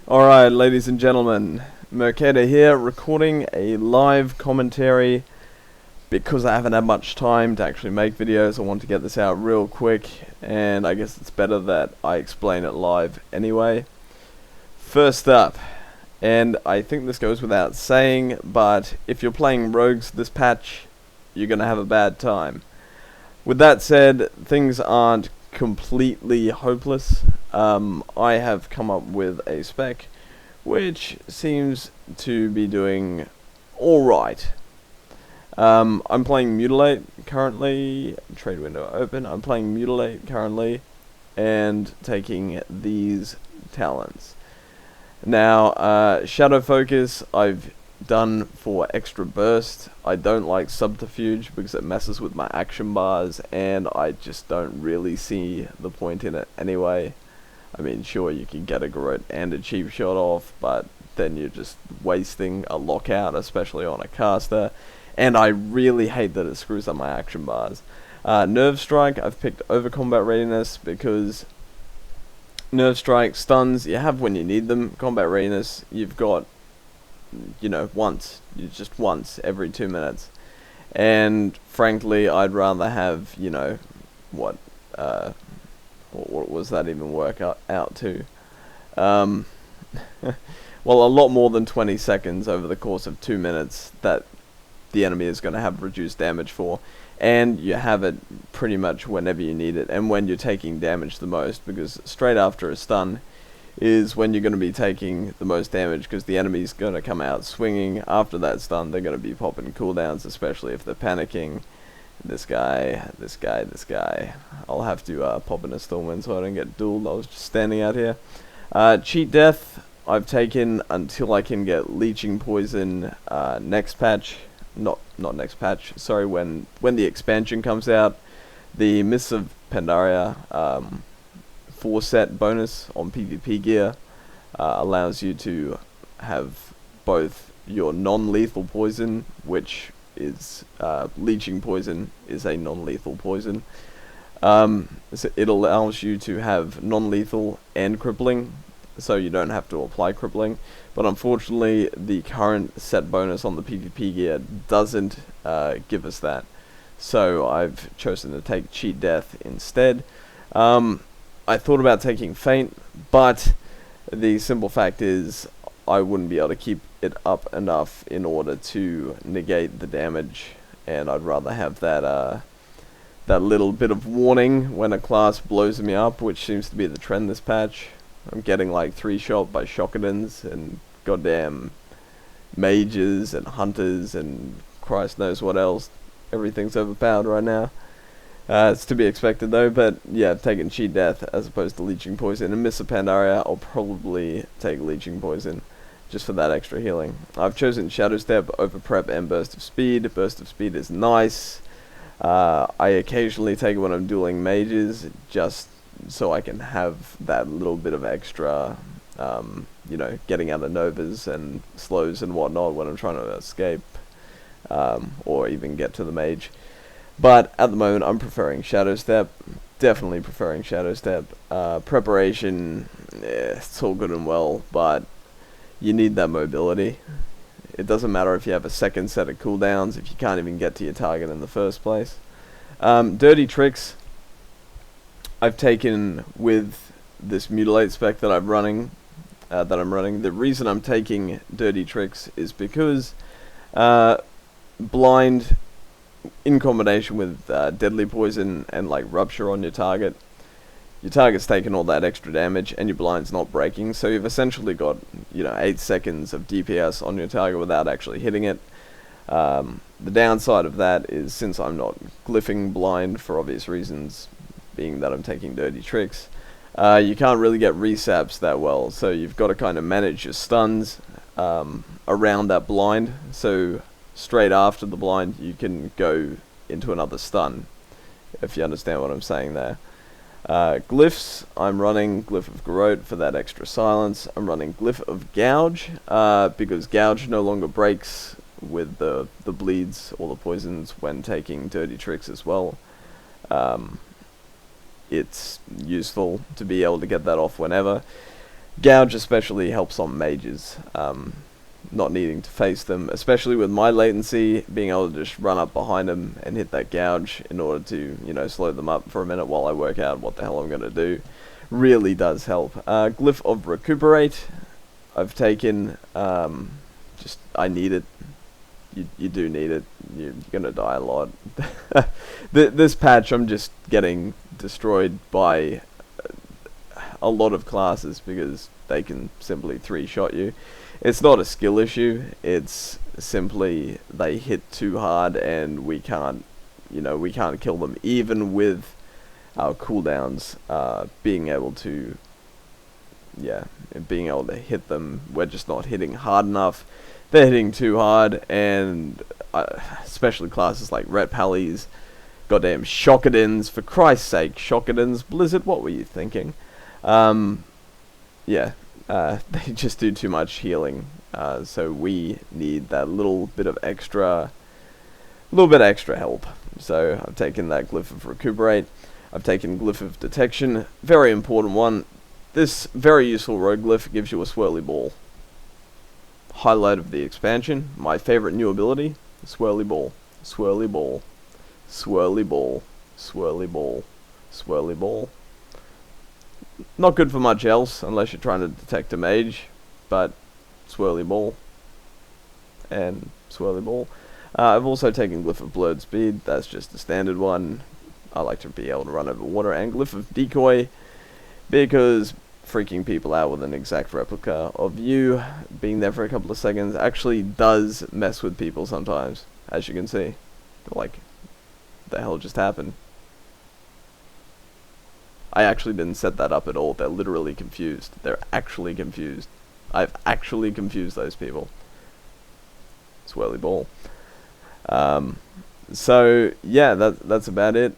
Alright, ladies and gentlemen, Merc here, recording a live commentary because I haven't had much time to actually make videos. I want to get this out real quick, and I guess it's better that I explain it live anyway. First up, and I think this goes without saying, but if you're playing rogues this patch, you're going to have a bad time. With that said, things aren't completely hopeless. I have come up with a spec which seems to be doing alright. I'm playing Mutilate currently, trade window open. I'm playing Mutilate currently and taking these talents. Now, Shadow Focus I've done for extra burst. I don't like Subterfuge because it messes with my action bars, and I just don't really see the point in it anyway. I mean, sure, you can get a Garrote and a cheap shot off, but then you're just wasting a lockout, especially on a caster, and I really hate that it screws up my action bars. Nerve Strike I've picked over Combat Readiness because Nerve Strike stuns you have when you need them. Combat Readiness you've got, you know, just once every 2 minutes, and frankly I'd rather have, you know, what was that even work out to? Well, a lot more than 20 seconds over the course of 2 minutes that the enemy is going to have reduced damage for, and you have it pretty much whenever you need it and when you're taking damage the most, because straight after a stun is when you're going to be taking the most damage, because the enemy's going to come out swinging. After that stun, they're going to be popping cooldowns, especially if they're panicking. This guy. I'll have to pop in a Stormwind so I don't get dueled. I was just standing out here. Cheat Death I've taken until I can get Leeching Poison next patch. Not next patch, sorry, when the expansion comes out. The Mists of Pandaria 4-set bonus on PvP gear allows you to have both your non-lethal poison, which is Leeching Poison is a non-lethal poison. So it allows you to have non-lethal and crippling, so you don't have to apply crippling. But unfortunately, the current set bonus on the PvP gear doesn't give us that. So I've chosen to take Cheat Death instead. I thought about taking Feint, but the simple fact is I wouldn't be able to keep it up enough in order to negate the damage, and I'd rather have that that little bit of warning when a class blows me up, which seems to be the trend this patch. I'm getting like 3-shot by Shockadins and goddamn mages and hunters and Christ knows what else. Everything's overpowered right now. It's to be expected though, but yeah, taking Cheat Death as opposed to Leeching Poison. And Mists of Pandaria, I'll probably take Leeching Poison just for that extra healing. I've chosen Shadow Step over Prep and Burst of Speed. Burst of Speed is nice. I occasionally take it when I'm dueling mages, just so I can have that little bit of extra, you know, getting out of Novas and slows and whatnot when I'm trying to escape, or even get to the mage. But at the moment, I'm preferring Shadow Step. Definitely preferring Shadow Step. Preparation, it's all good and well, but you need that mobility. It doesn't matter if you have a second set of cooldowns if you can't even get to your target in the first place. Dirty Tricks I've taken with this Mutilate spec that I'm running. The reason I'm taking Dirty Tricks is because Blind, in combination with Deadly Poison and like Rupture on your target's taking all that extra damage and your blind's not breaking, so you've essentially got, you know, 8 seconds of DPS on your target without actually hitting it. The downside of that is, since I'm not glyphing blind for obvious reasons, being that I'm taking Dirty Tricks, you can't really get resaps that well, so you've got to kind of manage your stuns around that blind, so straight after the blind you can go into another stun, if you understand what I'm saying there. Glyphs, I'm running Glyph of Garrote for that extra silence. I'm running Glyph of Gouge, because Gouge no longer breaks with the bleeds or the poisons when taking Dirty Tricks as well. It's useful to be able to get that off whenever. Gouge especially helps on mages, not needing to face them, especially with my latency, being able to just run up behind them and hit that gouge in order to, you know, slow them up for a minute while I work out what the hell I'm going to do, really does help. Glyph of Recuperate, I've taken, I need it. You do need it. You're going to die a lot. This patch, I'm just getting destroyed by a lot of classes because they can simply 3-shot you. It's not a skill issue, it's simply they hit too hard and we can't, you know, we can't kill them even with our cooldowns being able to hit them. We're just not hitting hard enough. They're hitting too hard, and especially classes like Ret Pallies, goddamn Shockadins, for Christ's sake, Shockadins, Blizzard, what were you thinking? They just do too much healing, so we need that little bit extra help. So I've taken that Glyph of Recuperate, I've taken Glyph of Detection, very important one. This very useful rogue glyph gives you a swirly ball. Highlight of the expansion, my favorite new ability, swirly ball, swirly ball, swirly ball, swirly ball, swirly ball. Not good for much else, unless you're trying to detect a mage, but swirly ball, and swirly ball. I've also taken Glyph of Blurred Speed, that's just a standard one. I like to be able to run over water, and Glyph of Decoy, because freaking people out with an exact replica of you being there for a couple of seconds actually does mess with people sometimes, as you can see. Like, the hell just happened? I actually didn't set that up at all. They're literally confused. They're actually confused. I've actually confused those people. Swirly ball. So yeah, that's about it.